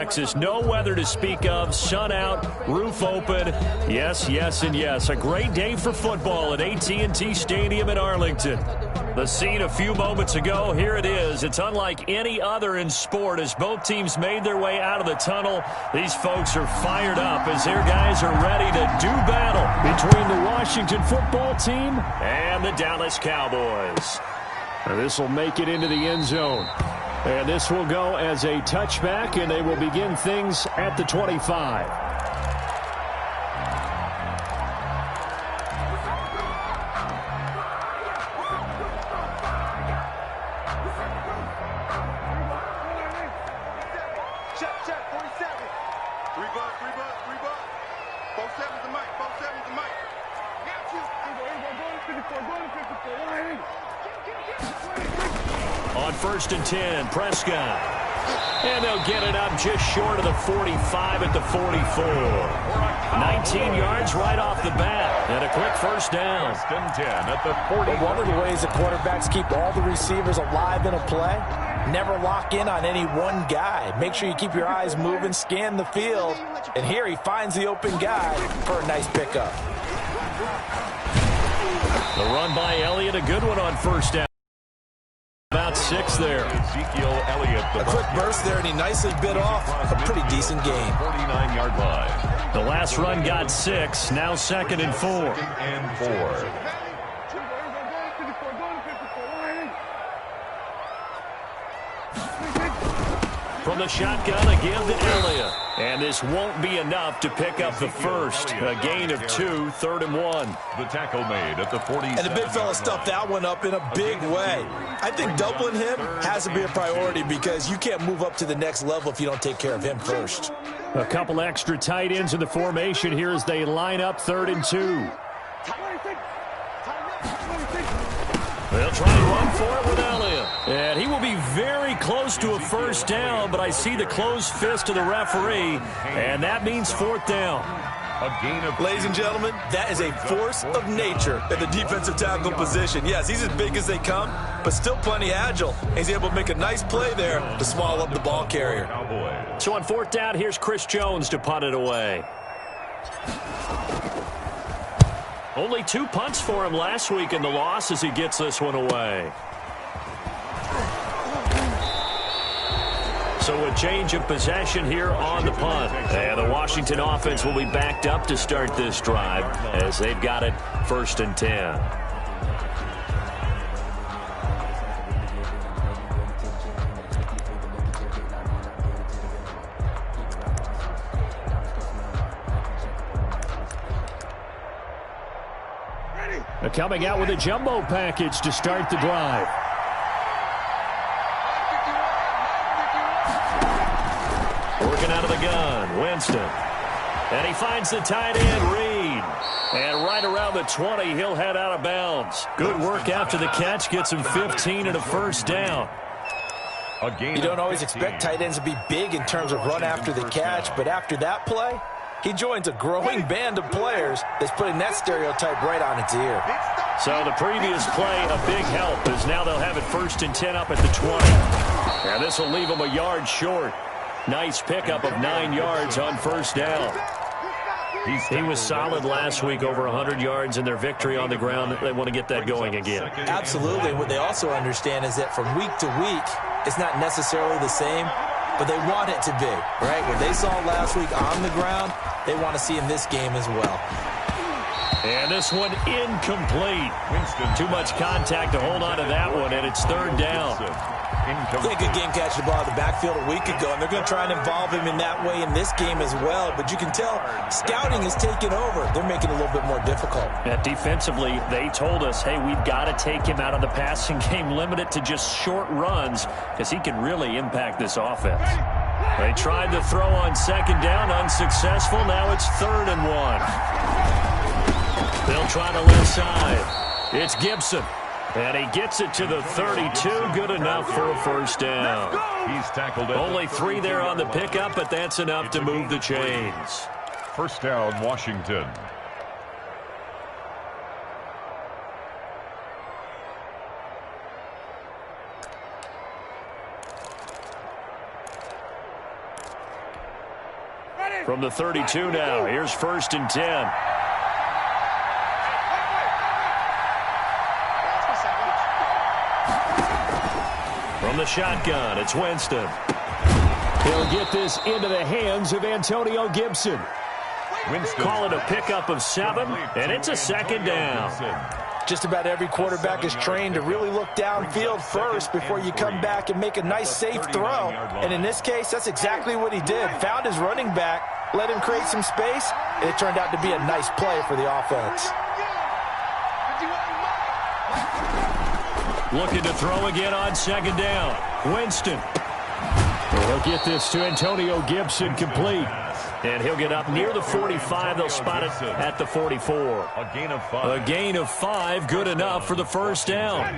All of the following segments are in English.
Texas, no weather to speak of, sun out, roof open, yes, yes, and yes. A great day for football at AT&T Stadium in Arlington. The scene a few moments ago, here it is. It's unlike any other in sport as both teams made their way out of the tunnel. These folks are fired up as their guys are ready to do battle between the Washington football team and the Dallas Cowboys. This will make it into the end zone. And this will go as a touchback, and they will begin things at the 25. Check, 47. 3 bucks. 47's the mic, 47's the mic. Got you. Go to 54. On 1st and 10, Prescott. And they'll get it up just short of the 45 at the 44. 19 yards right off the bat. And a quick first down. 1st and 10 at the 40. One of the ways the quarterbacks keep all the receivers alive in a play, never lock in on any one guy. Make sure you keep your eyes moving, scan the field. And here he finds the open guy for a nice pickup. The run by Elliott, a good one on 1st down. About 6 there. Ezekiel Elliott. A quick burst there, and he nicely bit off a pretty decent gain. 49-yard line. The last run got 6. Now 2nd and 4. 2nd and 4. From the shotgun, a give to Elliott. And this won't be enough to pick up the first. A gain of 2, 3rd and 1. The tackle made at the 40. And the big fella stuffed that one up in a big way. I think doubling him has to be a priority because you can't move up to the next level if you don't take care of him first. A couple extra tight ends in the formation here as they line up 3rd and 2. They'll try and run for it with Elliott. And he will be very close to a first down, but I see the closed fist of the referee, and that means 4th down. A gain of... Ladies and gentlemen, that is a force of nature at the defensive tackle position. Yes, he's as big as they come, but still plenty agile. He's able to make a nice play there to swallow up the ball carrier. So on 4th down, here's Chris Jones to punt it away. Only 2 punts for him last week in the loss as he gets this one away. So a change of possession here on the punt. And the Washington offense will be backed up to start this drive as they've got it 1st and 10. They're coming out with a jumbo package to start the drive. Working out of the gun, Winston. And he finds the tight end, Reed. And right around the 20, he'll head out of bounds. Good work after the catch, gets him 15 and a first down. You don't always expect tight ends to be big in terms of run after the catch, but after that play, he joins a growing band of players that's putting that stereotype right on its ear. So the previous play, a big help, as now they'll have it 1st and 10 up at the 20. And this will leave them a yard short. Nice pickup of 9 yards on 1st down. He was solid last week, over 100 yards in their victory on the ground. They want to get that going again. Absolutely. What they also understand is that from week to week, it's not necessarily the same, but they want it to be, right? What they saw last week on the ground, they want to see in this game as well. And this one incomplete. Too much contact to hold on to that one, and it's 3rd down. Yeah, good game catching the ball in the backfield a week ago, and they're going to try and involve him in that way in this game as well. But you can tell scouting is taking over. They're making it a little bit more difficult. Defensively, they told us, hey, we've got to take him out of the passing game, limit it to just short runs, because he can really impact this offense. They tried to throw on 2nd down, unsuccessful. Now it's 3rd and 1. They'll try the left side. It's Gibson. And he gets it to the 32. Good enough for a first down. He's tackled. Only 3 there on the pickup, but that's enough to move the chains. 1st down, Washington. From the 32 now, here's 1st and 10. From the shotgun, it's Winston. He'll get this into the hands of Antonio Gibson. Call it a pickup of 7, and it's a 2nd down. Just about every quarterback is trained to really look downfield first before you come back and make a nice, safe throw. And in this case, that's exactly what he did. Found his running back, let him create some space, and it turned out to be a nice play for the offense. Looking to throw again on 2nd down. Winston. He'll get this to Antonio Gibson complete. And he'll get up near the 45. They'll spot it at the 44. A gain of 5. A gain of 5, good enough for the 1st down.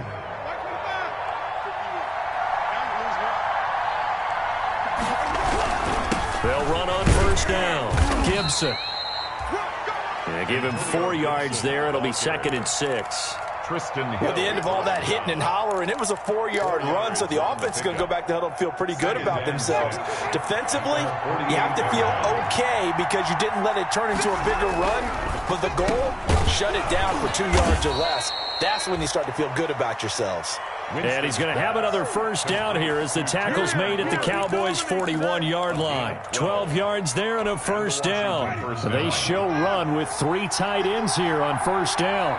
They'll run on 1st down. Gibson. Yeah, give him 4 yards there. It'll be 2nd and 6. At the end of all that hitting and hollering, it was a 4-yard run, so the offense is going to go back to huddle and feel pretty good about themselves. Defensively, you have to feel okay because you didn't let it turn into a bigger run, but the goal, shut it down for 2 yards or less. That's when you start to feel good about yourselves. And he's going to have another 1st down here as the tackle's made at the Cowboys' 41-yard line. 12 yards there and a 1st down. They show run with 3 tight ends here on 1st down.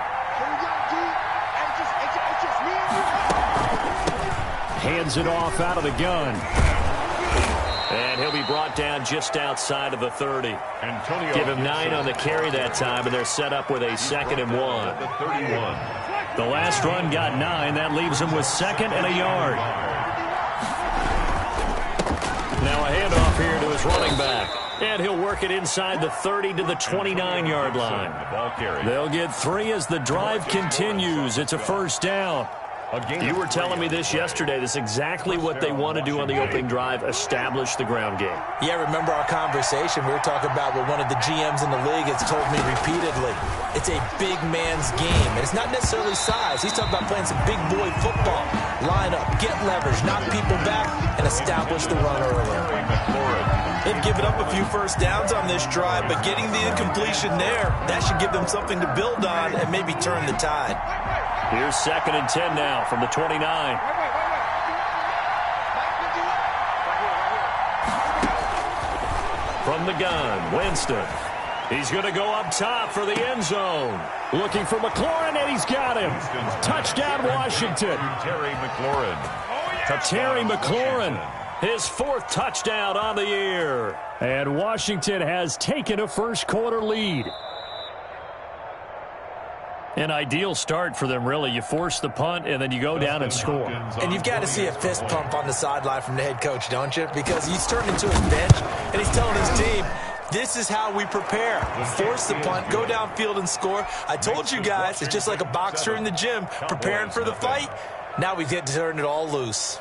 Hands it off out of the gun. And he'll be brought down just outside of the 30. Give him 9 on the carry that time, and they're set up with a 2nd and 1. The last run got 9. That leaves him with 2nd and a yard. Now a handoff here to his running back. And he'll work it inside the 30 to the 29-yard line. They'll get 3 as the drive continues. It's a 1st down. You were telling me this yesterday. This is exactly what they want to do on the opening drive, establish the ground game. Yeah, remember our conversation? We were talking about what one of the GMs in the league has told me repeatedly. It's a big man's game. And it's not necessarily size. He's talking about playing some big boy football. Line up, get leverage, knock people back, and establish the run early. They've given up a few 1st downs on this drive, but getting the incompletion there, that should give them something to build on and maybe turn the tide. Here's 2nd and 10 now from the 29. From the gun, Winston. He's going to go up top for the end zone. Looking for McLaurin, and he's got him. Touchdown, Washington. Terry McLaurin, his 4th touchdown on the year. And Washington has taken a 1st quarter lead. An ideal start for them, really. You force the punt, and then you go down and score. And you've got to see a fist pump on the sideline from the head coach, don't you? Because he's turned into his bench, and he's telling his team, this is how we prepare. Force the punt, go downfield and score. I told you guys, it's just like a boxer in the gym preparing for the fight. Now we get to turn it all loose.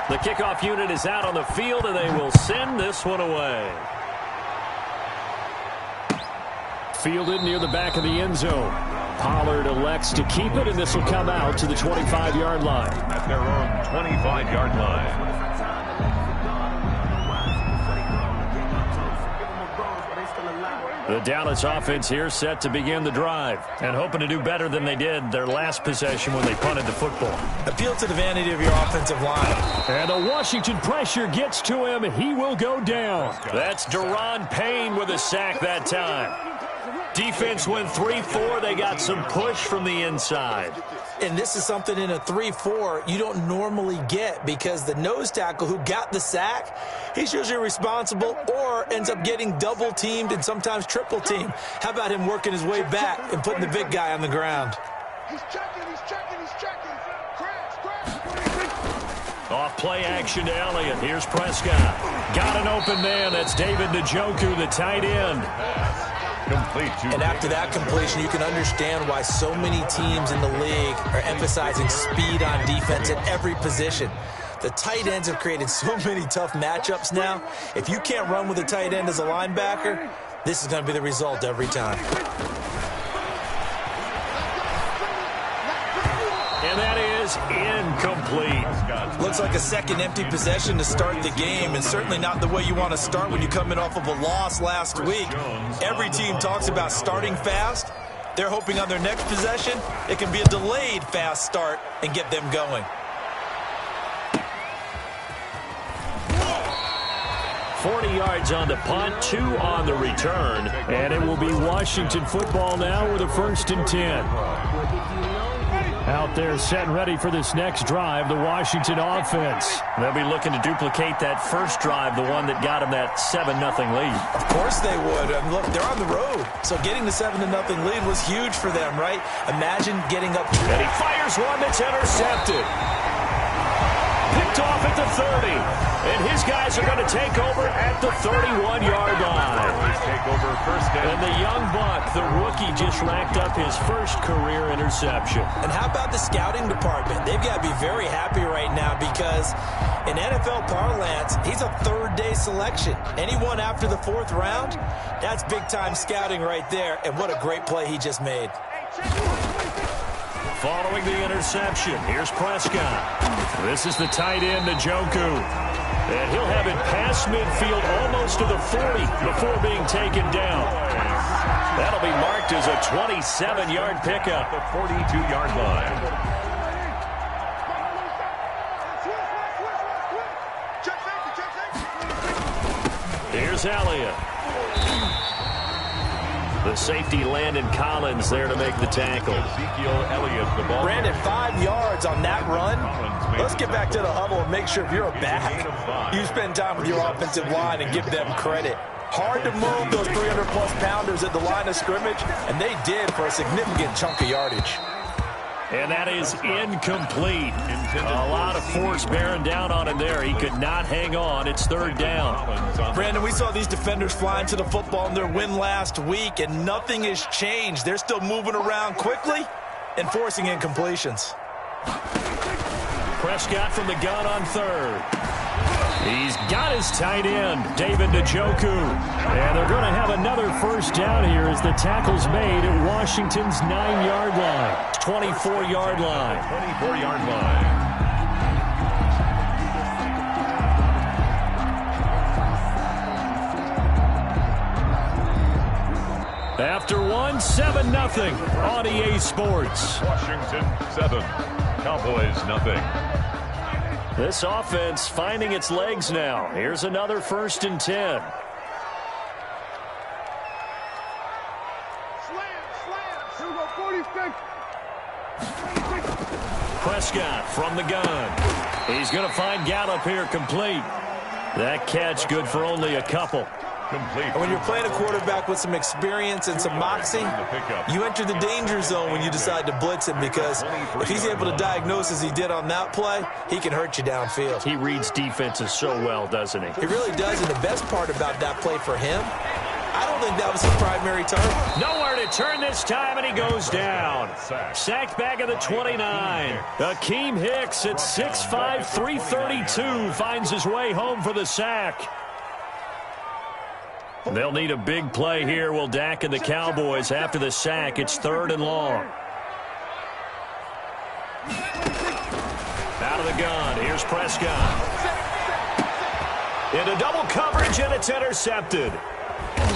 The kickoff unit is out on the field, and they will send this one away. Fielded near the back of the end zone. Pollard elects to keep it, and this will come out to the 25-yard line. At their own 25-yard line. The Dallas offense here set to begin the drive and hoping to do better than they did their last possession when they punted the football. Appeal to the vanity of your offensive line. And the Washington pressure gets to him. He will go down. That's Daron Payne with a sack that time. Defense went 3-4. They got some push from the inside. And this is something in a 3-4 you don't normally get because the nose tackle who got the sack, he's usually responsible or ends up getting double-teamed and sometimes triple-teamed. How about him working his way back and putting the big guy on the ground? He's checking. Off play action to Elliott. Here's Prescott. Got an open man. That's David Njoku, the tight end. And after that completion, you can understand why so many teams in the league are emphasizing speed on defense at every position. The tight ends have created so many tough matchups now. If you can't run with a tight end as a linebacker, this is going to be the result every time. And that is incomplete. Looks like a second empty possession to start the game, and certainly not the way you want to start when you come in off of a loss last week. Every team talks about starting fast. They're hoping on their next possession, it can be a delayed fast start and get them going. 40 yards on the punt, 2 on the return, and it will be Washington football now with a 1st and 10. Out there set and ready for this next drive, the Washington offense. They'll be looking to duplicate that first drive, the one that got them that 7-0 lead. Of course they would. And look, they're on the road, so getting the 7-0 lead was huge for them, right? Imagine getting up. And he fires one that's intercepted. Picked off at the 30. And his guys are going to take over at the 31-yard line. And the young buck, the rookie, just racked up his first career interception. And how about the scouting department? They've got to be very happy right now because in NFL parlance, he's a third-day selection. Anyone after the 4th round, that's big-time scouting right there. And what a great play he just made. Following the interception, here's Prescott. This is the tight end, Njoku. And he'll have it past midfield almost to the 40 before being taken down. That'll be marked as a 27-yard pickup. The 42-yard line. Here's Elliott. The safety, Landon Collins, there to make the tackle. Ezekiel Elliott, the ball. Brandon, 5 yards on that run. Let's get back to the huddle and make sure if you're a back, you spend time with your offensive line and give them credit. Hard to move those 300-plus pounders at the line of scrimmage, and they did for a significant chunk of yardage. And that is incomplete. A lot of force bearing down on him there. He could not hang on. It's 3rd down. Brandon, we saw these defenders flying to the football in their win last week, and nothing has changed. They're still moving around quickly and forcing incompletions. Prescott from the gun on 3rd. He's got his tight end, David Njoku. And they're going to have another 1st down here as the tackle's made at Washington's 9-yard line. 24-yard line. 24-yard line. After 1, 7-0 on EA Sports. Washington 7, Cowboys 0. This offense finding its legs now. Here's another 1st and 10. Prescott from the gun. He's going to find Gallup here complete. That catch good for only a couple. Complete. When you're playing a quarterback with some experience and some moxie, you enter the danger zone when you decide to blitz him, because if he's able to diagnose as he did on that play, he can hurt you downfield. He reads defenses so well, doesn't he? He really does, and the best part about that play for him, I don't think that was his primary target. Nowhere to turn this time, and he goes down. Sacked back at the 29. Akeem Hicks at 6'5", 332 finds his way home for the sack. They'll need a big play here, will Dak and the Cowboys. After the sack, it's 3rd and long. Out of the gun, here's Prescott. Into double coverage, and it's intercepted.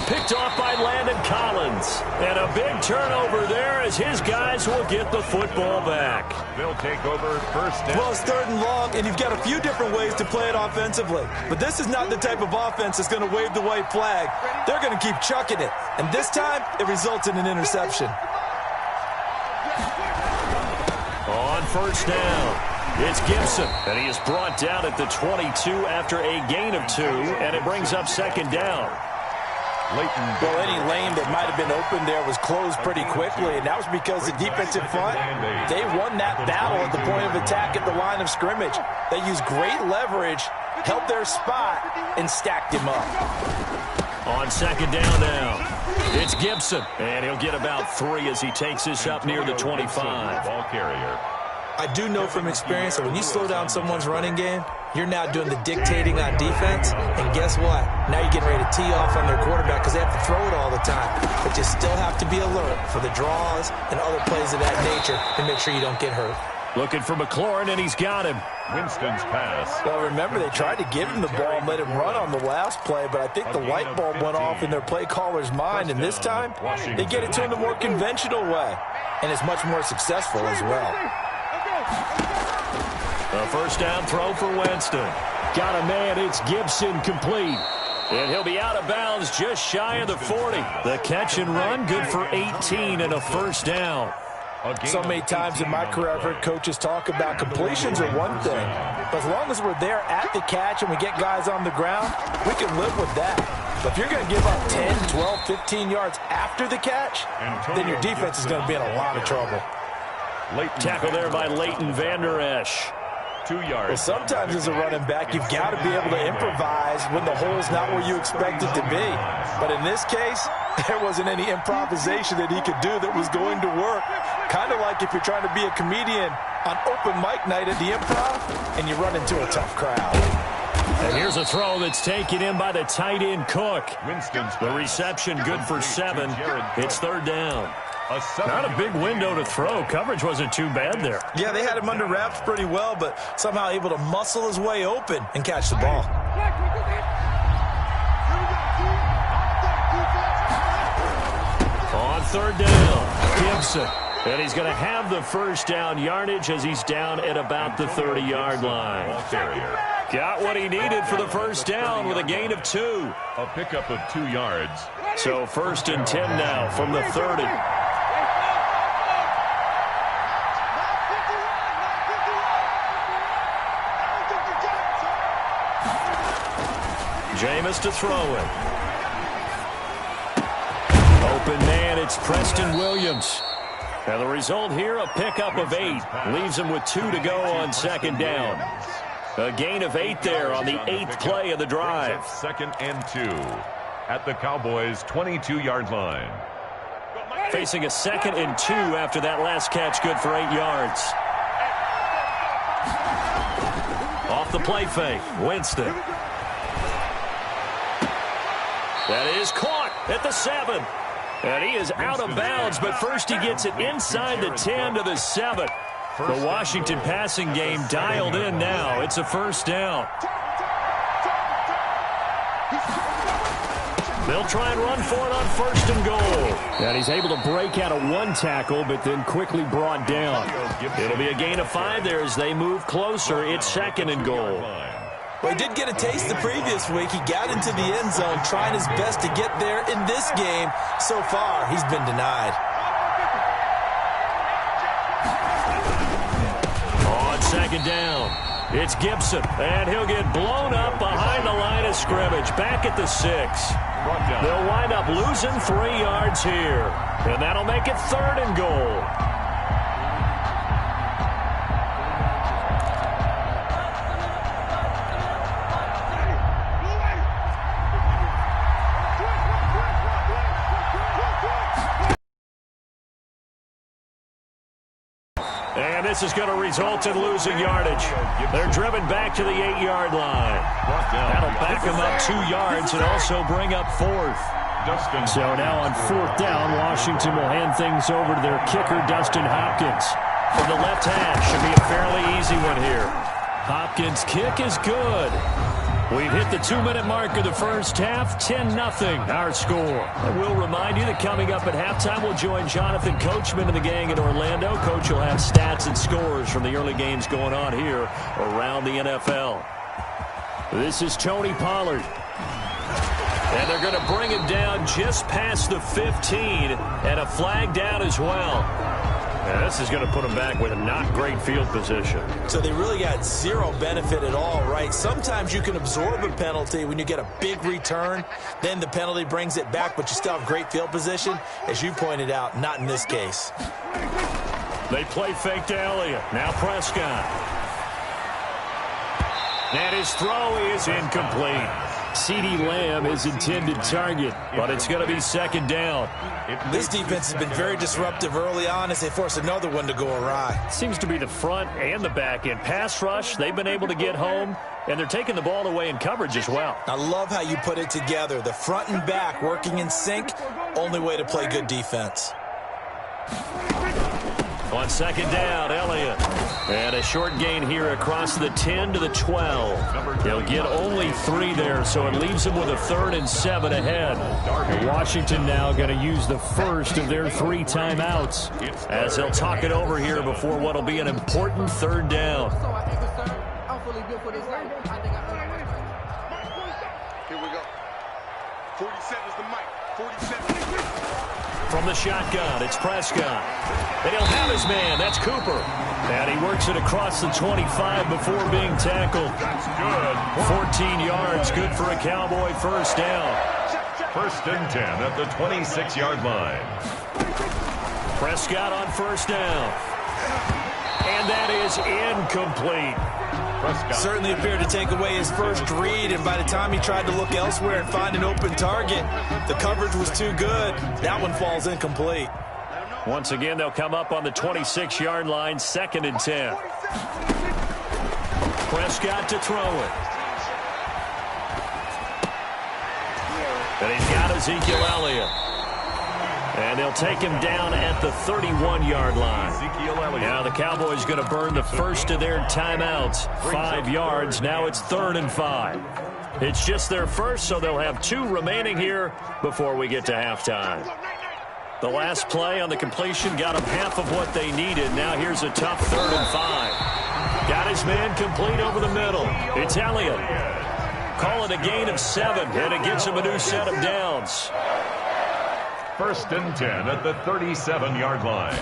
Picked off by Landon Collins. And a big turnover there as his guys will get the football back. They'll take over 1st down. Well, it's 3rd and long, and you've got a few different ways to play it offensively. But this is not the type of offense that's going to wave the white flag. They're going to keep chucking it. And this time, it results in an interception. On 1st down, it's Gibson. And he is brought down at the 22 after a gain of 2. And it brings up 2nd down. Well, any lane that might have been open there was closed pretty quickly, and that was because the defensive front, they won that battle at the point of attack at the line of scrimmage. They used great leverage, held their spot, and stacked him up. On 2nd down now, it's Gibson, and he'll get about 3 as he takes this up near the 25. Ball carrier. I do know from experience that when you slow down someone's running game, you're now doing the dictating on defense, and guess what? Now you're getting ready to tee off on their quarterback because they have to throw it all the time. But you still have to be alert for the draws and other plays of that nature and make sure you don't get hurt. Looking for McLaurin, and he's got him. Winston's pass. Well, remember, they tried to give him the ball and let him run on the last play, but I think the light bulb went off in their play caller's mind, and this time they get it to him the more conventional way, and it's much more successful as well. A first down throw for Winston. Got a man, it's Gibson, complete. And he'll be out of bounds just shy of the 40. The catch and run, good for 18 and a first down. So many times in my career, I've heard coaches talk about completions are one thing, but as long as we're there at the catch and we get guys on the ground, we can live with that. But if you're going to give up 10, 12, 15 yards after the catch, then your defense is going to be in a lot of trouble. Tackle there by Leighton Vander Esch. 2 yards. Well, sometimes as a running back, you've got to be able to improvise when the hole's not where you expect it to be. But in this case, there wasn't any improvisation that he could do that was going to work. Kind of like if you're trying to be a comedian on open mic night at the Improv and you run into a tough crowd. And here's a throw that's taken in by the tight end Cook. Winston's The reception good for 7. It's third down. Not a big window to throw. Coverage wasn't too bad there. Yeah, they had him under wraps pretty well, but somehow able to muscle his way open and catch the ball. On third down, Gibson. And he's going to have the first down yardage as he's down at about the 30-yard line. Got what he needed for the first down with a gain of 2. A pickup of 2 yards. So first and 10 now from the 30. Jameis to throw it. Open man, it's Preston Williams. And the result here, a pickup of 8. Leaves him with 2 to go on second down. A gain of 8 there on the 8th play of the drive. Second and 2 at the Cowboys' 22-yard line. Facing a second and 2 after that last catch, good for 8 yards. Off the play fake, Winston. That is caught at the 7. And he is out of bounds, but first he gets it inside the 10 to the 7. The Washington passing game dialed in now. It's a first down. They'll try and run for it on first and goal. And he's able to break out of 1 tackle, but then quickly brought down. It'll be a gain of 5 there as they move closer. It's second and goal. Well, he did get a taste the previous week. He got into the end zone trying his best to get there in this game. So far, he's been denied. On second down, it's Gibson, and he'll get blown up behind the line of scrimmage, back at the 6. They'll wind up losing 3 yards here, and that'll make it third and goal. And this is going to result in losing yardage. They're driven back to the 8-yard line. That'll back them up 2 yards and also bring up 4th. So now on 4th down, Washington will hand things over to their kicker, Dustin Hopkins. From the left hash, should be a fairly easy one here. Hopkins' kick is good. We've hit the 2-minute mark of the first half, 10-0 our score. And we'll remind you that coming up at halftime, we'll join Jonathan Coachman and the gang in Orlando. Coach will have stats and scores from the early games going on here around the NFL. This is Tony Pollard. And they're going to bring him down just past the 15, and a flag down as well. And this is going to put them back with a not great field position. So they really got 0 benefit at all, right? Sometimes you can absorb a penalty when you get a big return. Then the penalty brings it back, but you still have great field position. As you pointed out, not in this case. They play fake to Elliott. Now Prescott. And his throw is incomplete. CeeDee Lamb is intended target, but it's going to be second down. This defense has been very disruptive early on as they force another one to go awry. Seems to be the front and the back end. Pass rush, they've been able to get home, and they're taking the ball away in coverage as well. I love how you put it together. The front and back working in sync, only way to play good defense. On second down, Elliott. And a short gain here across the 10 to the 12. They'll get only 3 there, so it leaves them with a 3rd and 7 ahead. Washington now going to use the first of their 3 timeouts as they'll talk it over here before what will be an important 3rd down. Here we go. 47 is the mic. 47. From the shotgun, it's Prescott. And he'll have his man. That's Cooper. And he works it across the 25 before being tackled. That's good. 14 yards, good for a Cowboy first down. 1st and 10 at the 26-yard line. Prescott on first down. And that is incomplete. Prescott. Certainly appeared to take away his first read, and by the time he tried to look elsewhere and find an open target, the coverage was too good. That one falls incomplete. Once again, they'll come up on the 26-yard line, 2nd and 10. Prescott to throw it. And he's got Ezekiel Elliott. And they'll take him down at the 31-yard line. Now the Cowboys going to burn the first of their timeouts. 5 yards. Now it's 3rd and 5. It's just their first, so they'll have 2 remaining here before we get to halftime. The last play on the completion got them half of what they needed. Now here's a tough 3rd and 5. Got his man complete over the middle. It's Elliott. Call it a gain of 7, and it gets him a new set of downs. 1st and 10 at the 37-yard line.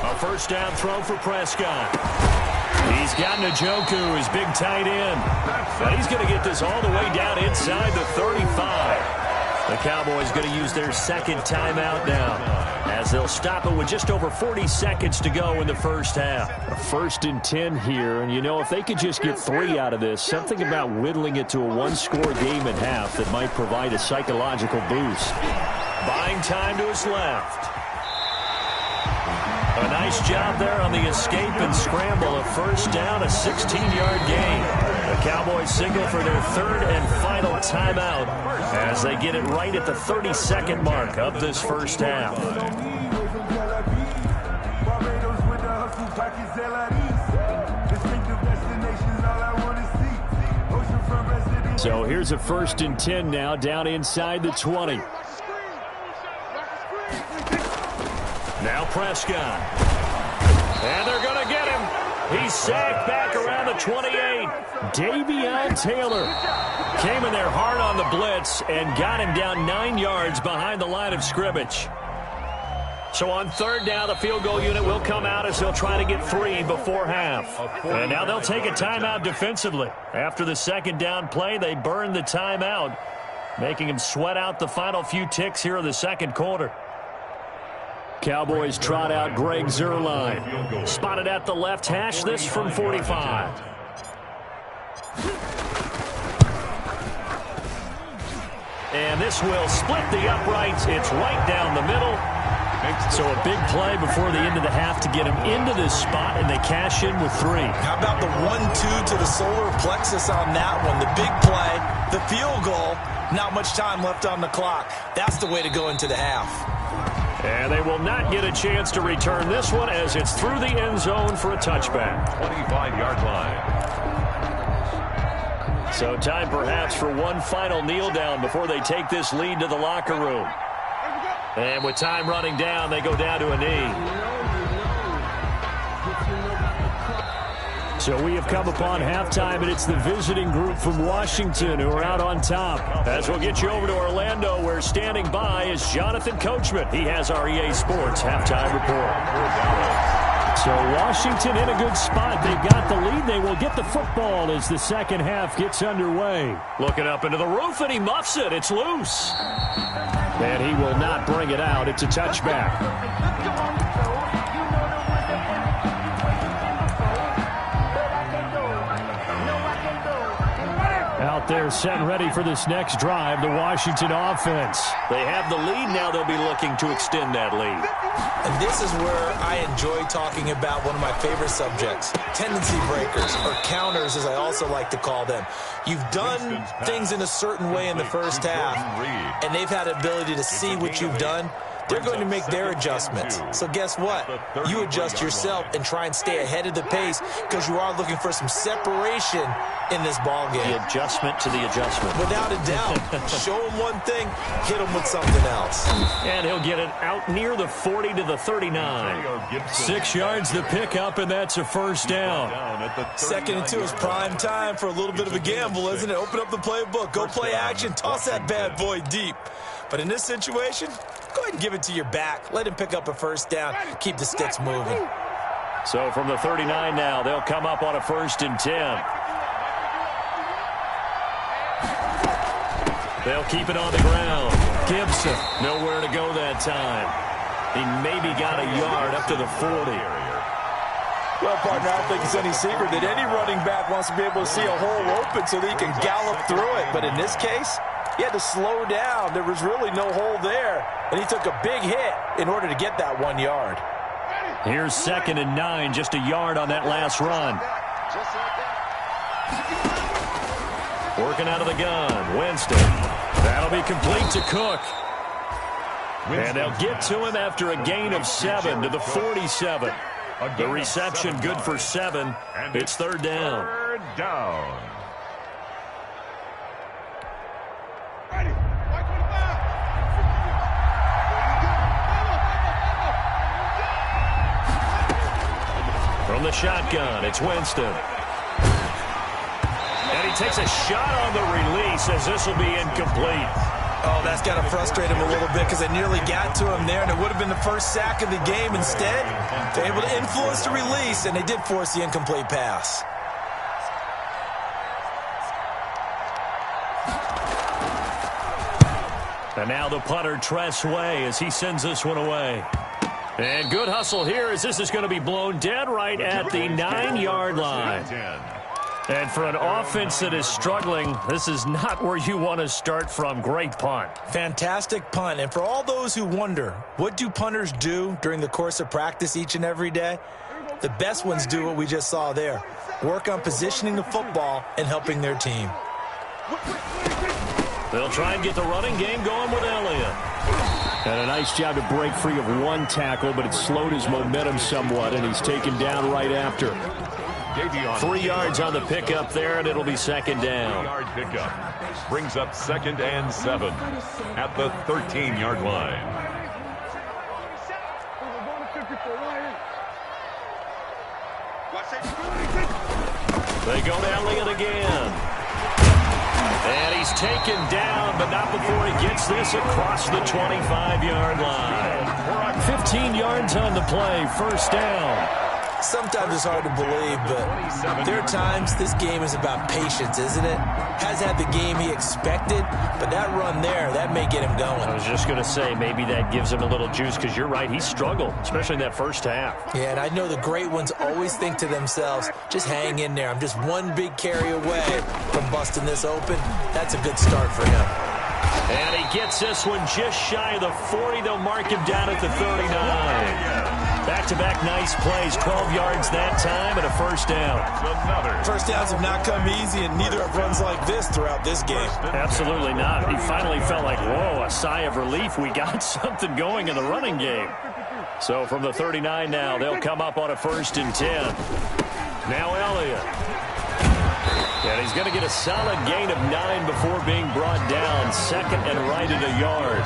A first down throw for Prescott. He's got Njoku, his big tight end. But he's going to get this all the way down inside the 35. The Cowboys going to use their 2nd timeout now, as they'll stop it with just over 40 seconds to go in the first half. A 1st and 10 here, and you know, if they could just get 3 out of this, something about whittling it to a 1-score game at half that might provide a psychological boost. Buying time to his left. A nice job there on the escape and scramble. A first down, a 16-yard gain. The Cowboys signal for their 3rd and final timeout as they get it right at the 32nd mark of this first half. So here's a 1st and 10 now, down inside the 20. Now Prescott. And they're going to get him. He's sacked back around the 28. Davion Taylor Came in there hard on the blitz and got him down 9 yards behind the line of scrimmage. So on 3rd down, the field goal unit will come out as they'll try to get 3 before half. And now they'll take a timeout defensively. After the 2nd down play, they burn the timeout, making him sweat out the final few ticks here in the 2nd quarter. Cowboys trot out Greg Zuerlein. Spotted at the left hash, this from 45. And this will split the uprights. It's right down the middle. So a big play before the end of the half to get him into this spot, and they cash in with 3. How about the 1-2 to the solar plexus on that one? The big play, the field goal, not much time left on the clock. That's the way to go into the half. And they will not get a chance to return this one as it's through the end zone for a touchback. 25-yard line. So time perhaps for one final kneel down before they take this lead to the locker room. And with time running down, they go down to a knee. So we have come upon halftime, and it's the visiting group from Washington who are out on top. As we'll get you over to Orlando, where standing by is Jonathan Coachman. He has our EA Sports halftime report. So Washington in a good spot. They've got the lead. They will get the football as the second half gets underway. Looking up into the roof, and he muffs it. It's loose. And he will not bring it out. It's a touchback. Out there set and ready for this next drive, the Washington offense. They have the lead now. They'll be looking to extend that lead. And this is where I enjoy talking about one of my favorite subjects, tendency breakers, or counters as I also like to call them. You've done things in a certain way in the first half, and they've had the ability to see what you've done. they're going to make their adjustments. So guess what? You adjust yourself and try and stay ahead of the pace because you are looking for some separation in this ball game. The adjustment to the adjustment. Without a doubt. Show him one thing, hit him with something else. And he'll get it out near the 40 to the 39. 6 yards to pick up, and that's a first down. 2nd and 2 is prime time for a little bit of a gamble, isn't it? Open up the playbook, go play action, toss that bad boy deep. But in this situation, go ahead and give it to your back. Let him pick up a first down. Keep the sticks moving. So from the 39 now, they'll come up on a 1st and 10. They'll keep it on the ground. Gibson, nowhere to go that time. He maybe got a yard up to the 40. Well, partner, I don't think it's any secret that any running back wants to be able to see a hole open so that he can gallop through it. But in this case, he had to slow down. There was really no hole there, and he took a big hit in order to get that 1 yard. Here's 2nd and 9, just a yard on that last run. Working out of the gun, Winston. That'll be complete to Cook. And they'll get to him after a gain of 7 to the 47. The reception good for 7. It's 3rd down. 3rd down. From the shotgun, it's Winston. And he takes a shot on the release as this will be incomplete. Oh, that's got to frustrate him a little bit because they nearly got to him there, and it would have been the first sack of the game. Instead, they're able to influence the release, and they did force the incomplete pass. And now the punter, Tress Way, as he sends this one away. And good hustle here as this is going to be blown dead right at the 9-yard line. And for an offense that is struggling, this is not where you want to start from. Great punt. Fantastic punt. And for all those who wonder, what do punters do during the course of practice each and every day? The best ones do what we just saw there. Work on positioning the football and helping their team. They'll try and get the running game going with Elliott. And a nice job to break free of 1 tackle, but it slowed his momentum somewhat, and he's taken down right after. 3 yards on the pickup there, and it'll be 2nd down. 3-yard pickup brings up 2nd and 7 at the 13-yard line. They go to Elliott again. And he's taken down, but not before he gets this across the 25-yard line. 15 yards on the play, 1st down. Sometimes it's hard to believe, but there are times this game is about patience, isn't it? Has had the game he expected, but that run there, that may get him going. I was just going to say, maybe that gives him a little juice, because you're right, he struggled, especially in that first half. Yeah, and I know the great ones always think to themselves, just hang in there. I'm just one big carry away from busting this open. That's a good start for him. And he gets this one just shy of the 40. They'll mark him down at the 39. Back-to-back nice plays, 12 yards that time and a 1st down. First downs have not come easy, and neither have runs like this throughout this game. Absolutely not. He finally felt like, whoa, a sigh of relief. We got something going in the running game. So from the 39 now, they'll come up on a 1st and 10. Now Elliott. And he's going to get a solid gain of 9 before being brought down. 2nd and right at a yard.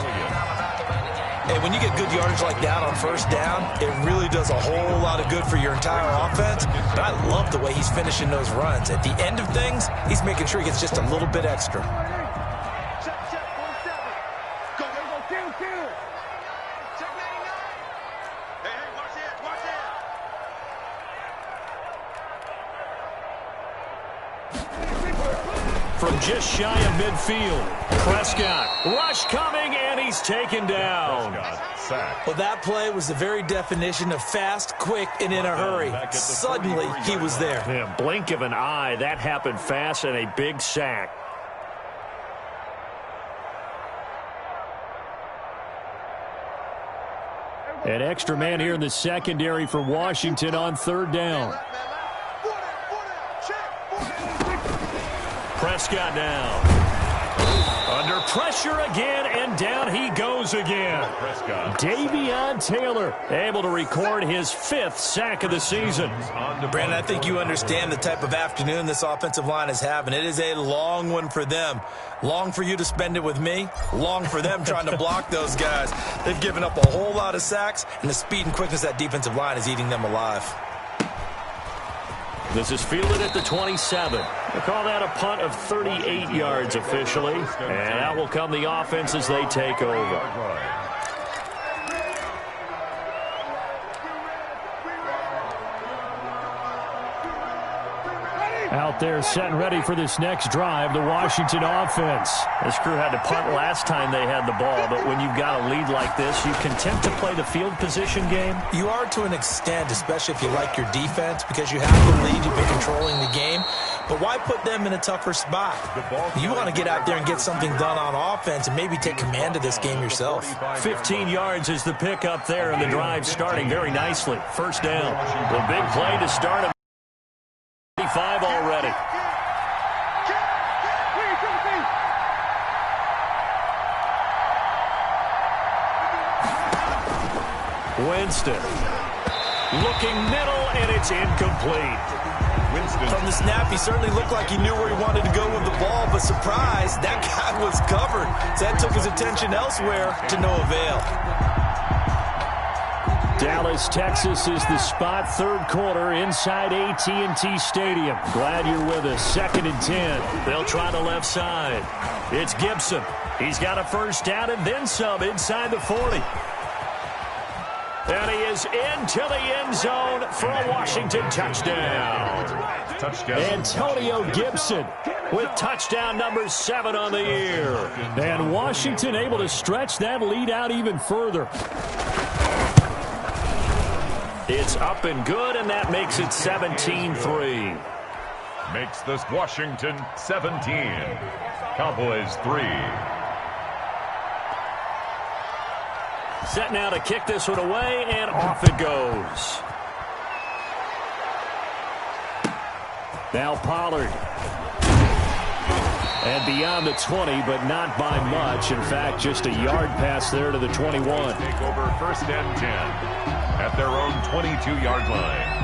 Hey, when you get good yardage like that on 1st down, it really does a whole lot of good for your entire offense. But I love the way he's finishing those runs. At the end of things, he's making sure he gets just a little bit extra. From just shy of midfield, Prescott. Rush coming, and he's taken down. Well, that play was the very definition of fast, quick, and in a hurry. Suddenly, he was there. Yeah, blink of an eye. That happened fast, and a big sack. An extra man here in the secondary for Washington on 3rd down. Prescott now. Under pressure again, and down he goes again. Davion Taylor able to record his 5th sack of the season. Brandon, I think you understand the type of afternoon this offensive line is having. It is a long one for them. Long for you to spend it with me. Long for them trying to block those guys. They've given up a whole lot of sacks, and the speed and quickness of that defensive line is eating them alive. This is fielded at the 27. We'll call that a punt of 38 yards officially. And out will come the offense as they take over. Out there set and ready for this next drive, the Washington offense. This crew had to punt last time they had the ball, but when you've got a lead like this, you content to play the field position game? You are to an extent, especially if you like your defense, because you have the lead, you've been controlling the game. But why put them in a tougher spot? You want to get out there and get something done on offense and maybe take command of this game yourself. 15 yards is the pickup there, and the drive starting very nicely. First down. The big play to start him. 5 already. Winston looking middle, and it's incomplete. From the snap, he certainly looked like he knew where he wanted to go with the ball, but surprise, that guy was covered. So that took his attention elsewhere to no avail. Dallas, Texas is the spot, third quarter inside AT&T Stadium. Glad you're with us. 2nd and 10. They'll try the left side. It's Gibson. He's got a first down and then some inside the 40. And he is into the end zone for a Washington touchdown. Antonio Gibson with touchdown number 7 on the year. And Washington able to stretch that lead out even further. It's up and good, and that makes it 17-3. Makes this Washington 17. Cowboys 3. Set now to kick this one away, and off it goes. Now Pollard. And beyond the 20, but not by much. In fact, just a yard pass there to the 21. Take over 1st and 10 at their own 22-yard line.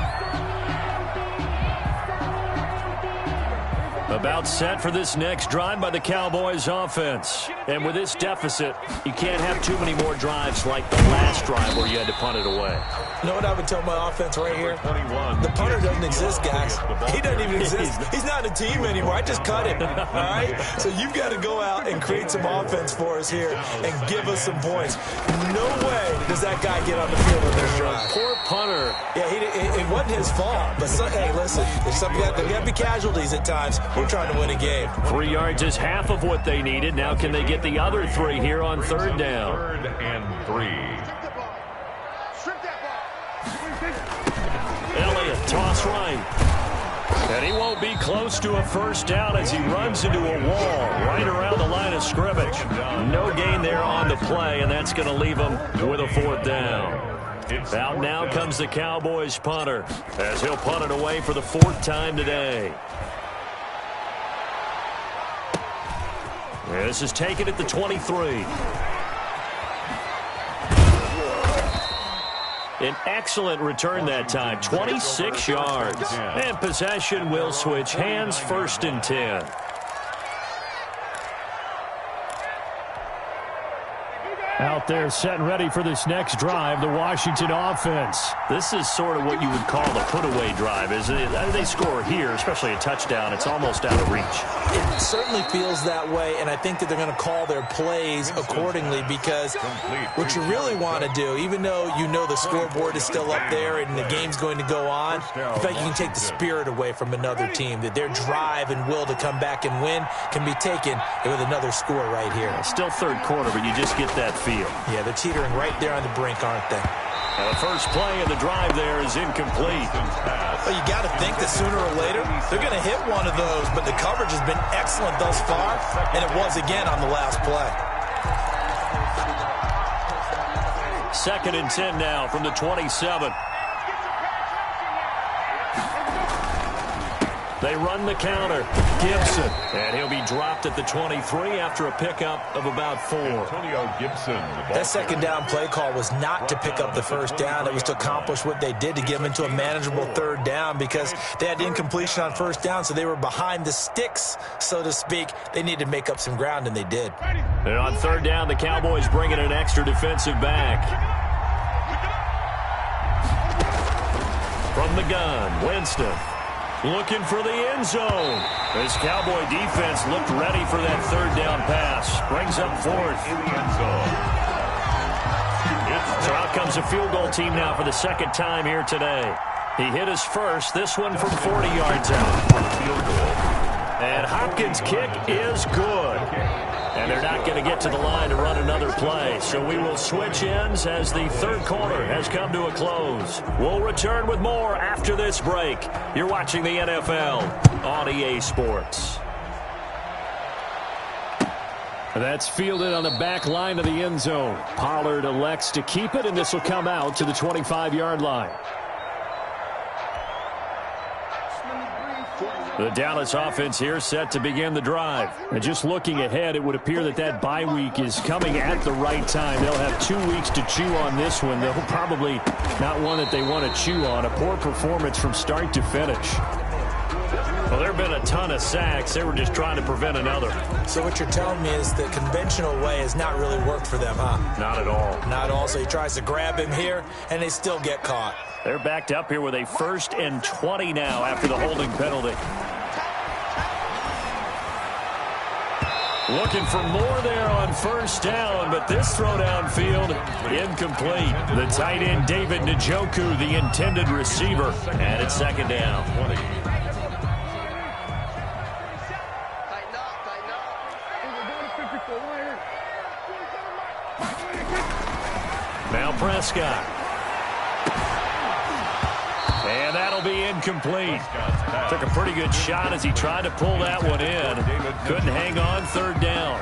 About set for this next drive by the Cowboys offense. And with this deficit, you can't have too many more drives like the last drive where you had to punt it away. You know what I would tell my offense right here? The punter doesn't exist, guys. He doesn't even exist. He's not a team anymore. I just cut him. All right? So you've got to go out and create some offense for us here and give us some points. No way does that guy get on the field on this drive. Poor punter. Yeah, it wasn't his fault. But, hey, listen, there's got to be casualties at times. We're trying to win a game. 3 yards is half of what they needed. Now can they get the other 3 here on 3rd down? 3rd and 3. Elliott, toss right. And he won't be close to a first down as he runs into a wall right around the line of scrimmage. No gain there on the play, and that's going to leave him with a 4th down. Out now comes the Cowboys punter as he'll punt it away for the 4th time today. This is taken at the 23. An excellent return that time, 26 yards. And possession will switch hands, 1st and 10. Out there set and ready for this next drive, the Washington offense. This is sort of what you would call the put-away drive, isn't it? They score here, especially a touchdown. It's almost out of reach. It certainly feels that way, and I think that they're going to call their plays accordingly because what you really want to do, even though you know the scoreboard is still up there and the game's going to go on, I think you can take the spirit away from another team, that their drive and will to come back and win can be taken with another score right here. Still 3rd quarter, but you just get that feel. Yeah, they're teetering right there on the brink, aren't they? And the first play of the drive there is incomplete. Well, you got to think that sooner or later they're going to hit one of those, but the coverage has been excellent thus far, and it was again on the last play. 2nd and 10 now from the 27. They run the counter. Gibson. And he'll be dropped at the 23 after a pickup of about 4. Antonio Gibson. That second down play call was not to pick up the first down. It was to accomplish what they did to get them into a manageable third down because they had incompletion on first down, so they were behind the sticks, so to speak. They needed to make up some ground, and they did. And on third down, the Cowboys bring in an extra defensive back. From the gun, Winston. Looking for the end zone. This Cowboy defense looked ready for that third down pass. Brings up 4th. In the end zone. So out comes a field goal team now for the second time here today. He hit his first, this one from 40 yards out. Field goal. And Hopkins' kick is good. And they're not going to get to the line to run another play. So we will switch ends as the third quarter has come to a close. We'll return with more after this break. You're watching the NFL on EA Sports. That's fielded on the back line of the end zone. Pollard elects to keep it, and this will come out to the 25-yard line. The Dallas offense here set to begin the drive. And just looking ahead, it would appear that that bye week is coming at the right time. They'll have 2 weeks to chew on this one. They'll probably not one that they want to chew on. A poor performance from start to finish. Well, there have been a ton of sacks. They were just trying to prevent another. So what you're telling me is the conventional way has not really worked for them, huh? Not at all. Not at all. So he tries to grab him here, and they still get caught. They're backed up here with a 1st and 20 now after the holding penalty. Looking for more there on first down, but this throw downfield incomplete. The tight end, David Njoku, the intended receiver, and it's second down. Now Prescott. And that'll be incomplete. Took a pretty good shot as he tried to pull that one in. Couldn't hang on third down.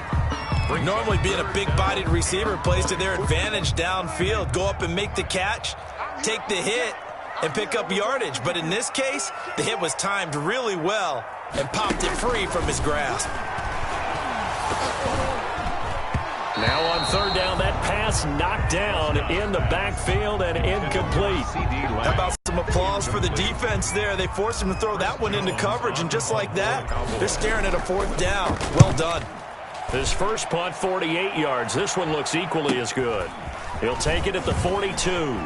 Normally being a big-bodied receiver plays to their advantage downfield. Go up and make the catch, take the hit, and pick up yardage. But in this case, the hit was timed really well and popped it free from his grasp. Now on third down, that pass knocked down in the backfield and incomplete. How about some applause for the defense there? They forced him to throw that one into coverage, and just like that, they're staring at a fourth down. Well done. His first punt, 48 yards. This one looks equally as good. He'll take it at the 42.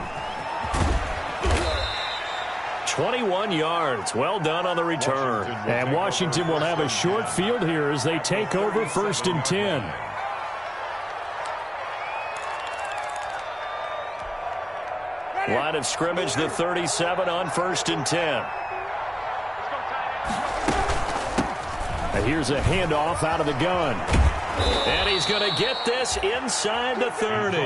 21 yards. Well done on the return. And Washington will have a short field here as they take over 1st and 10. Line of scrimmage, the 37 on 1st and 10. And here's a handoff out of the gun. And he's going to get this inside the 30.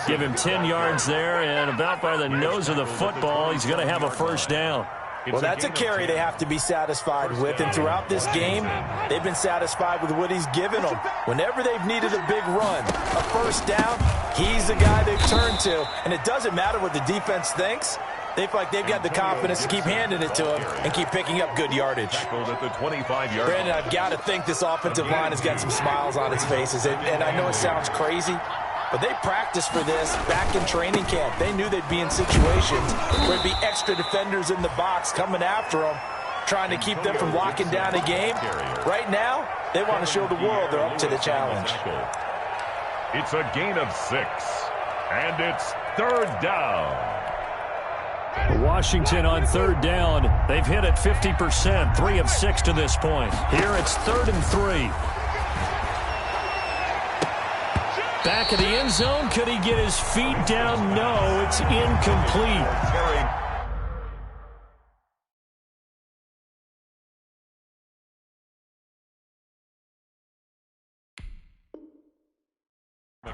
Give him 10 yards there, and about by the nose of the football, he's going to have a first down. Well, that's a carry they have to be satisfied with, and throughout this game, they've been satisfied with what he's given them. Whenever they've needed a big run, a first down, he's the guy they've turned to, and it doesn't matter what the defense thinks. They feel like they've got the confidence to keep handing it to him and keep picking up good yardage. At the 25-yard Brandon, I've got to think this offensive line has got some smiles on its faces, and I know it sounds crazy, but they practiced for this back in training camp. They knew they'd be in situations where there'd be extra defenders in the box coming after them, trying to keep them from locking down a game. Right now, they want to show the world they're up to the challenge. It's a gain of 6, and it's third down. Washington on third down. They've hit it 50%, 3 of 6 to this point. Here it's 3rd and 3. Back of the end zone. Could he get his feet down? No, it's incomplete.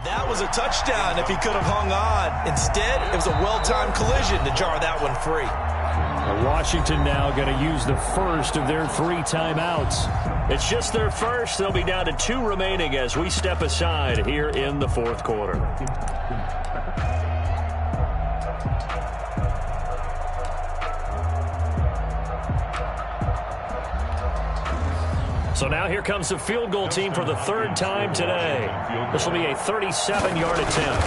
That was a touchdown if he could have hung on. Instead, it was a well-timed collision to jar that one free. Washington now going to use the first of their 3 timeouts. It's just their first. They'll be down to 2 remaining as we step aside here in the 4th quarter. So now here comes the field goal team for the third time today. This will be a 37-yard attempt.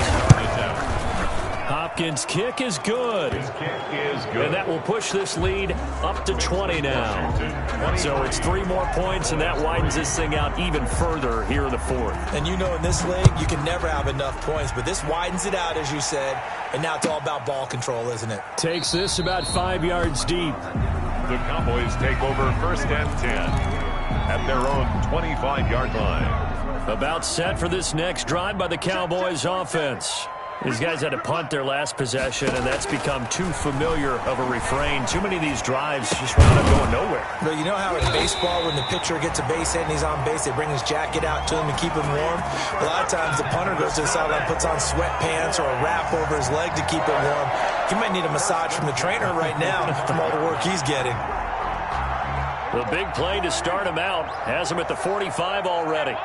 Hopkins' kick is good. And that will push this lead up to 20 now. So it's 3 more points, and that widens this thing out even further here in the fourth. And you know in this league, you can never have enough points, but this widens it out, as you said, and now it's all about ball control, isn't it? Takes this about 5 yards deep. The Cowboys take over 1st and 10 at their own 25-yard line. About set for this next drive by the Cowboys offense. These guys had to punt their last possession, and that's become too familiar of a refrain. Too many of these drives just wound up going nowhere. But you know how in baseball, when the pitcher gets a base hit and he's on base, they bring his jacket out to him to keep him warm? A lot of times the punter goes to the sideline, puts on sweatpants or a wrap over his leg to keep it warm. He might need a massage from the trainer right now from all the work he's getting. The big play to start him out has him at the 45 already.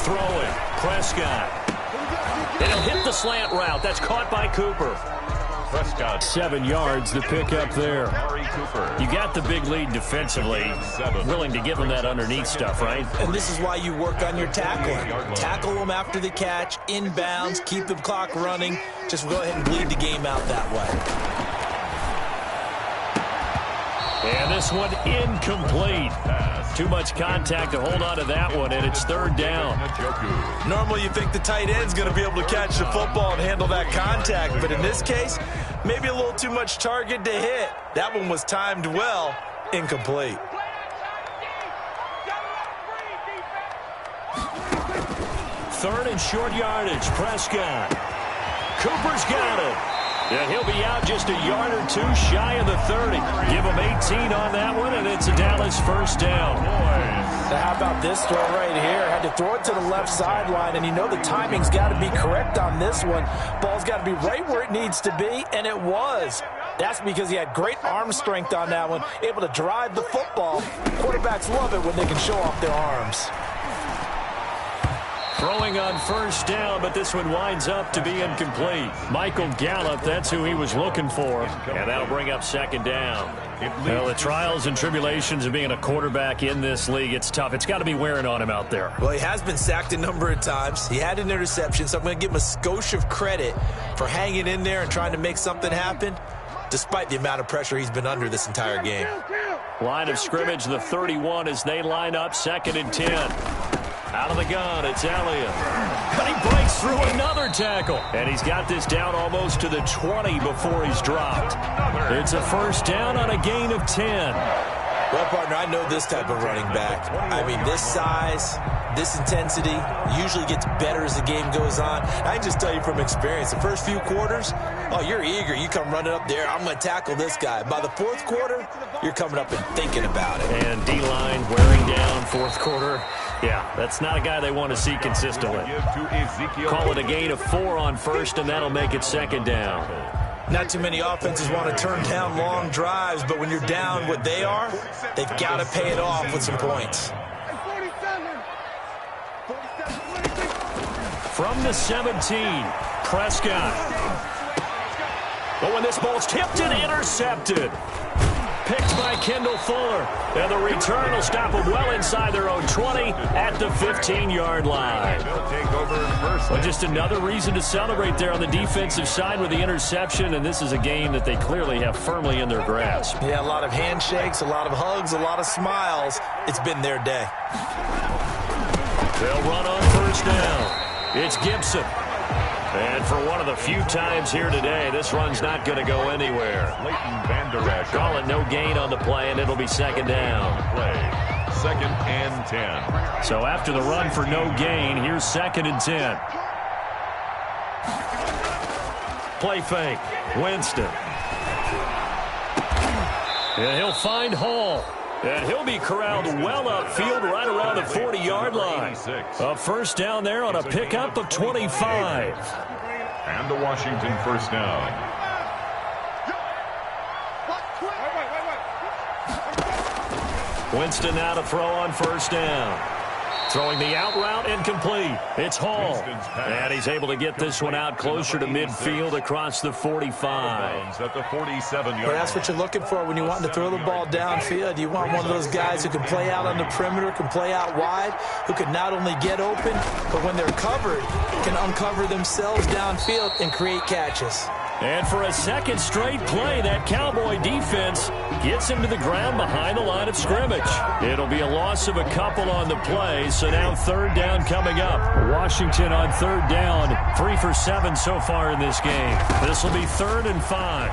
Throwing. Prescott. And he'll hit the slant route. That's caught by Cooper. Prescott. 7 yards the pickup there. You got the big lead defensively. Willing to give him that underneath stuff, right? And this is why you work on your tackling. Tackle them after the catch, inbounds, keep the clock running. Just go ahead and bleed the game out that way. And this one incomplete. Too much contact to hold on to that one, and it's 3rd down. Normally you think the tight end's going to be able to catch the football and handle that contact, but in this case, maybe a little too much target to hit. That one was timed well, incomplete. Third and short yardage, Prescott. Cooper's got it. And he'll be out just a yard or two shy of the 30. Give him 18 on that one, and it's a Dallas 1st down. Now how about this throw right here? Had to throw it to the left sideline, and you know the timing's got to be correct on this one. Ball's got to be right where it needs to be, and it was. That's because he had great arm strength on that one, able to drive the football. Quarterbacks love it when they can show off their arms. Throwing on 1st down, but this one winds up to be incomplete. Michael Gallup, that's who he was looking for. And that'll bring up 2nd down. Well, the trials and tribulations of being a quarterback in this league, it's tough. It's got to be wearing on him out there. Well, he has been sacked a number of times. He had an interception, so I'm going to give him a skosh of credit for hanging in there and trying to make something happen, despite the amount of pressure he's been under this entire game. Line of scrimmage, the 31 as they line up 2nd and 10. Out of the gun, it's Elliott. But he breaks through another tackle. And he's got this down almost to the 20 before he's dropped. It's a 1st down on a gain of 10. Well, partner, I know this type of running back. I mean, this size, this intensity usually gets better as the game goes on. I can just tell you from experience, the first few quarters, oh, you're eager. You come running up there, I'm going to tackle this guy. By the 4th quarter, you're coming up and thinking about it. And D-line wearing down 4th quarter. Yeah, that's not a guy they want to see consistently. Call it a gain of 4 on 1st, and that'll make it 2nd down. Not too many offenses want to turn down long drives, but when you're down what they are, they've got to pay it off with some points. From the 17, Prescott. But when this ball's tipped and intercepted. Picked by Kendall Fuller. And the return will stop them well inside their own 20 at the 15-yard line. Well, just another reason to celebrate there on the defensive side with the interception, and this is a game that they clearly have firmly in their grasp. Yeah, a lot of handshakes, a lot of hugs, a lot of smiles. It's been their day. They'll run on 1st down. It's Gibson. And for one of the few times here today, this run's not going to go anywhere. Call it no gain on the play, and it'll be 2nd down. 2nd and 10. So after the run for no gain, here's 2nd and 10. Play fake. Winston. And he'll find Hall. And he'll be corralled well upfield right around the 40-yard line. A 1st down there on a pickup of 25. And the Washington 1st down. Winston now to throw on 1st down. Throwing the out route, incomplete. It's Hall. And he's able to get this one out closer to midfield across the 45. At the 47-yard Well, that's what you're looking for when you want to throw the ball downfield. You want one of those guys who can play out on the perimeter, can play out wide, who can not only get open, but when they're covered, can uncover themselves downfield and create catches. And for a second straight play, that Cowboy defense gets him to the ground behind the line of scrimmage. It'll be a loss of a couple on the play, so now third down coming up. Washington on third down, 3 for 7 so far in this game. This will be 3rd and 5.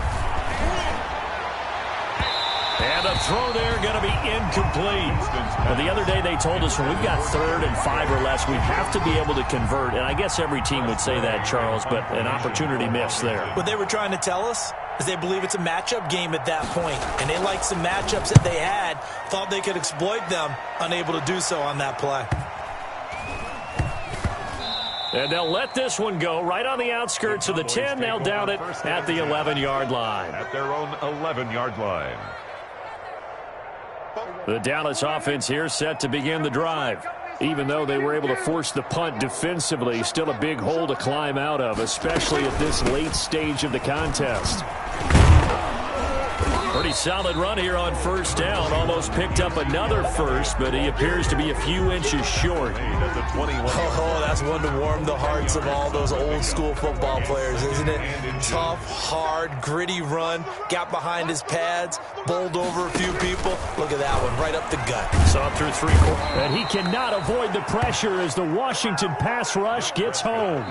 And the throw there going to be incomplete. Now, the other day they told us when we've got 3rd and 5 or less, we have to be able to convert. And I guess every team would say that, Charles, but an opportunity missed there. What they were trying to tell us is they believe it's a matchup game at that point. And they liked some matchups that they had, thought they could exploit them, unable to do so on that play. And they'll let this one go right on the outskirts of the 10. They'll down it at the 11-yard line. At their own 11-yard line. The Dallas offense here set to begin the drive. Even though they were able to force the punt defensively, still a big hole to climb out of, especially at this late stage of the contest. Pretty solid run here on first down. Almost picked up another first, but he appears to be a few inches short. Oh, that's one to warm the hearts of all those old-school football players, isn't it? Tough, hard, gritty run. Got behind his pads, bowled over a few people. Look at that one, right up the gut. Saw through 3/4. And he cannot avoid the pressure as the Washington pass rush gets home.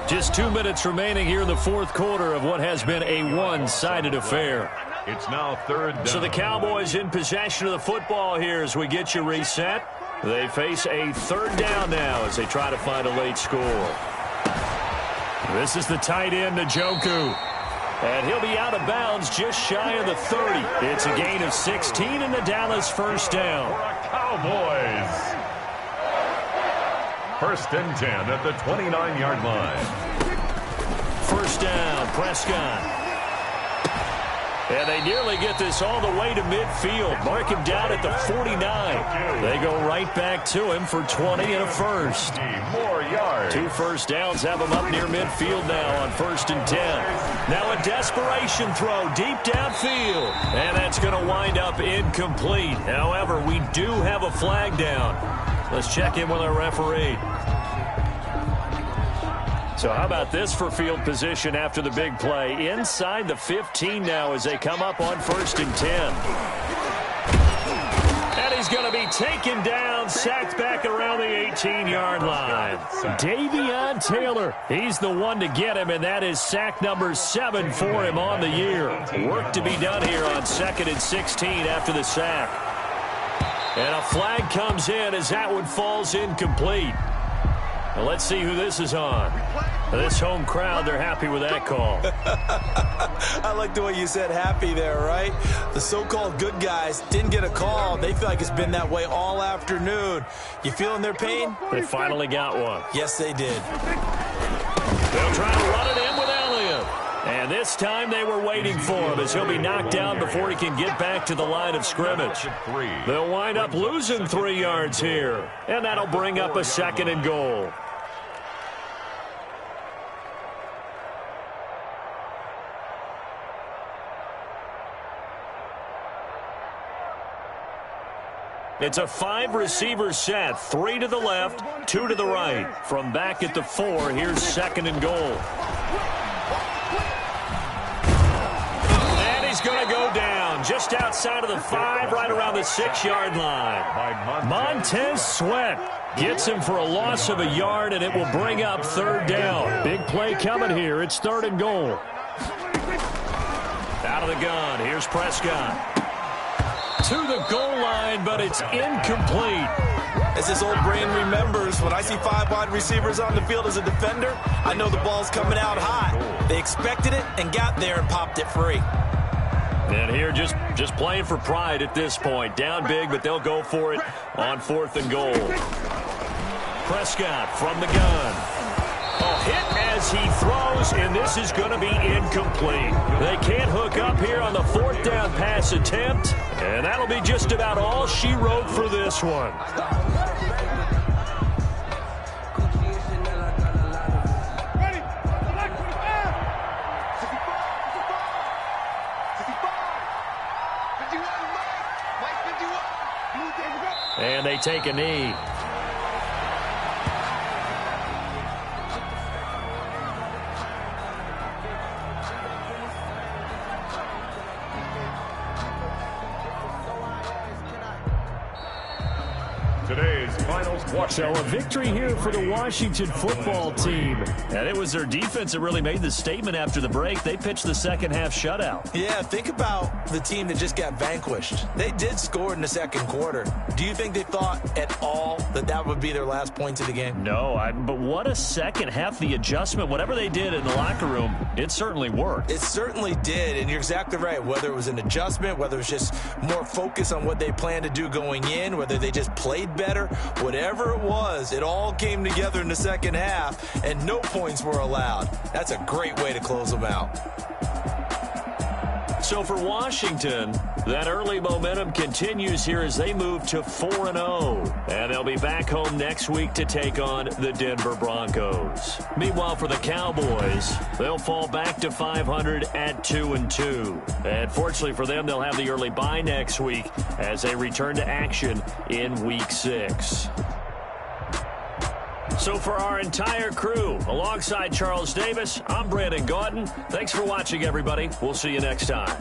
Just 2 minutes remaining here in the fourth quarter of what has been a one-sided affair. It's now 3rd down. So the Cowboys in possession of the football here as we get you reset. They face a 3rd down now as they try to find a late score. This is the tight end, Njoku. And he'll be out of bounds just shy of the 30. It's a gain of 16 and the Dallas first down. Cowboys. 1st and 10 at the 29-yard line. First down, Prescott. And they nearly get this all the way to midfield. Mark him down at the 49. They go right back to him for 20 and a first. More yards. 2 first downs have him up near midfield now on 1st and 10. Now a desperation throw deep downfield. And that's going to wind up incomplete. However, we do have a flag down. Let's check in with our referee. So how about this for field position after the big play? Inside the 15 now as they come up on 1st and 10. And he's going to be taken down, sacked back around the 18-yard line. Davion Taylor, he's the one to get him, and that is sack number 7 for him on the year. Work to be done here on 2nd and 16 after the sack. And a flag comes in as that one falls incomplete. Now let's see who this is on. This home crowd, they're happy with that call. I like the way you said happy there, right? The so-called good guys didn't get a call. They feel like it's been that way all afternoon. You feeling their pain? They finally got one. Yes, they did. They'll try to run it in with Elliott. And this time they were waiting for him as he'll be knocked down before he can get back to the line of scrimmage. They'll wind up losing 3 yards here. And that'll bring up a 2nd and goal. It's a 5-receiver set, 3 to the left, 2 to the right. From back at the 4, here's 2nd and goal. And he's going to go down just outside of the 5, right around the 6-yard line. Montez Sweat gets him for a loss of a yard, and it will bring up 3rd down. Big play coming here. It's 3rd and goal. Out of the gun, here's Prescott. To the goal line, but it's incomplete. As this old brain remembers, when I see 5 wide receivers on the field as a defender, I know the ball's coming out hot. They expected it and got there and popped it free. And here just playing for pride at this point. Down big, but they'll go for it on 4th and goal. Prescott from the gun. ball hit as he throws, and this is going to be incomplete. They can't hook up here on the fourth down pass attempt, and that'll be just about all she wrote for this one. And they take a knee. Today's final squad. So a victory here for the Washington football team. And it was their defense that really made the statement after the break. They pitched the second half shutout. Yeah, think about the team that just got vanquished. They did score in the second quarter. Do you think they thought at all that that would be their last points of the game? No, but what a second half. The adjustment, whatever they did in the locker room, it certainly worked. It certainly did, and you're exactly right. Whether it was an adjustment, whether it was just more focus on what they planned to do going in, whether they just played better, whatever it was, it all came together in the second half, and no points were allowed. That's a great way to close them out. So for Washington, that early momentum continues here as they move to 4-0. And they'll be back home next week to take on the Denver Broncos. Meanwhile, for the Cowboys, they'll fall back to 500 at 2-2. And fortunately for them, they'll have the early bye next week as they return to action in Week 6. So for our entire crew, alongside Charles Davis, I'm Brandon Gaudin. Thanks for watching, everybody. We'll see you next time.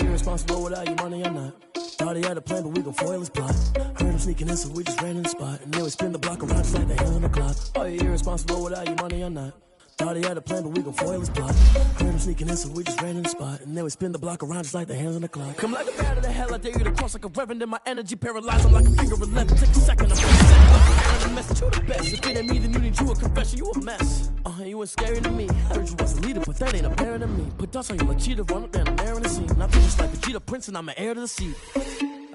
Irresponsible without your money, I'm not. Thought he had a plan, but we gon' foil his plot. Heard him sneaking in, so we just ran in the spot. And then we spin the block around just like the hand on the clock. Oh, you're irresponsible without your money, I'm not. Thought he had a plan, but we gon' foil his plot. Heard him sneaking in, so we just ran in the spot. And then we spin the block around just like the hands on the clock. Come like a bat of the hell, I dare you to cross like a reverend. In my energy paralyzed, I'm like a finger 11. Take a second, I'm a message to the best. If it ain't me, then you need you a confession, you a mess. You ain't scary to me. Heard you was a leader, but that ain't apparent to me. Put dots on you like cheetah, run up down, I'm there in the scene. Not just like Vegeta Prince, and I'm an heir to the seat.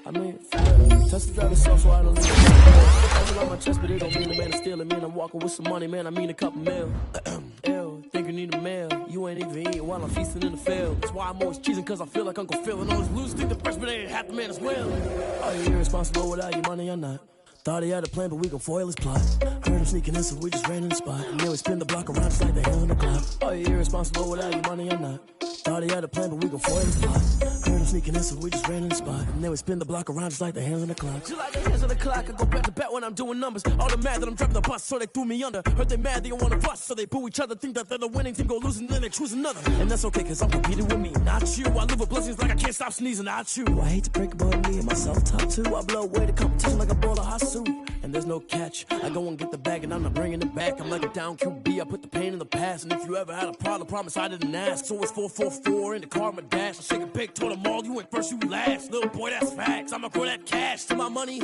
I mean, touch the driver's so I don't leave it on my chest, but it don't mean the man is stealing. Man, I'm walking with some money, man, I mean a couple mil. Ew, think you need a meal. You ain't even eating while I'm feasting in the field. That's why I'm always cheesing, cause I feel like Uncle Phil. And all those losers think the freshman ain't half the man as well. Are you irresponsible without your money or not? Thought he had a plan, but we gon' foil his plot. Heard him sneaking in, so we just ran in the spot. And then we spin the block around just like the hell in the clock. Are you irresponsible without your money or not? Thought he had a plan, but we gon' foil his plot. Heard him sneaking in, so we just ran in the spot. And then we spin the block around just like the hands on the clock. Just like the hands on the clock, I go back to back when I'm doing numbers. All the mad that I'm driving the bus, so they threw me under. Heard they mad, they don't wanna bust, so they boo each other. Think that they're the winning team, go losing, then they choose another. And that's okay, cause I'm competing with me, not you. I live with blessings like I can't stop sneezing, not you. I hate to break about me and myself top two. I blow away the competition like a ball of hot soup. And there's no catch. I go and get the bag and I'm not bringing it back. I'm like a down QB, I put the pain in the past. And if you ever had a problem, promise I didn't ask. So it's 444 in the car, my dash. I shake a big, told them all, you went first, you last. Little boy, that's facts. I'ma grow that cash to my money.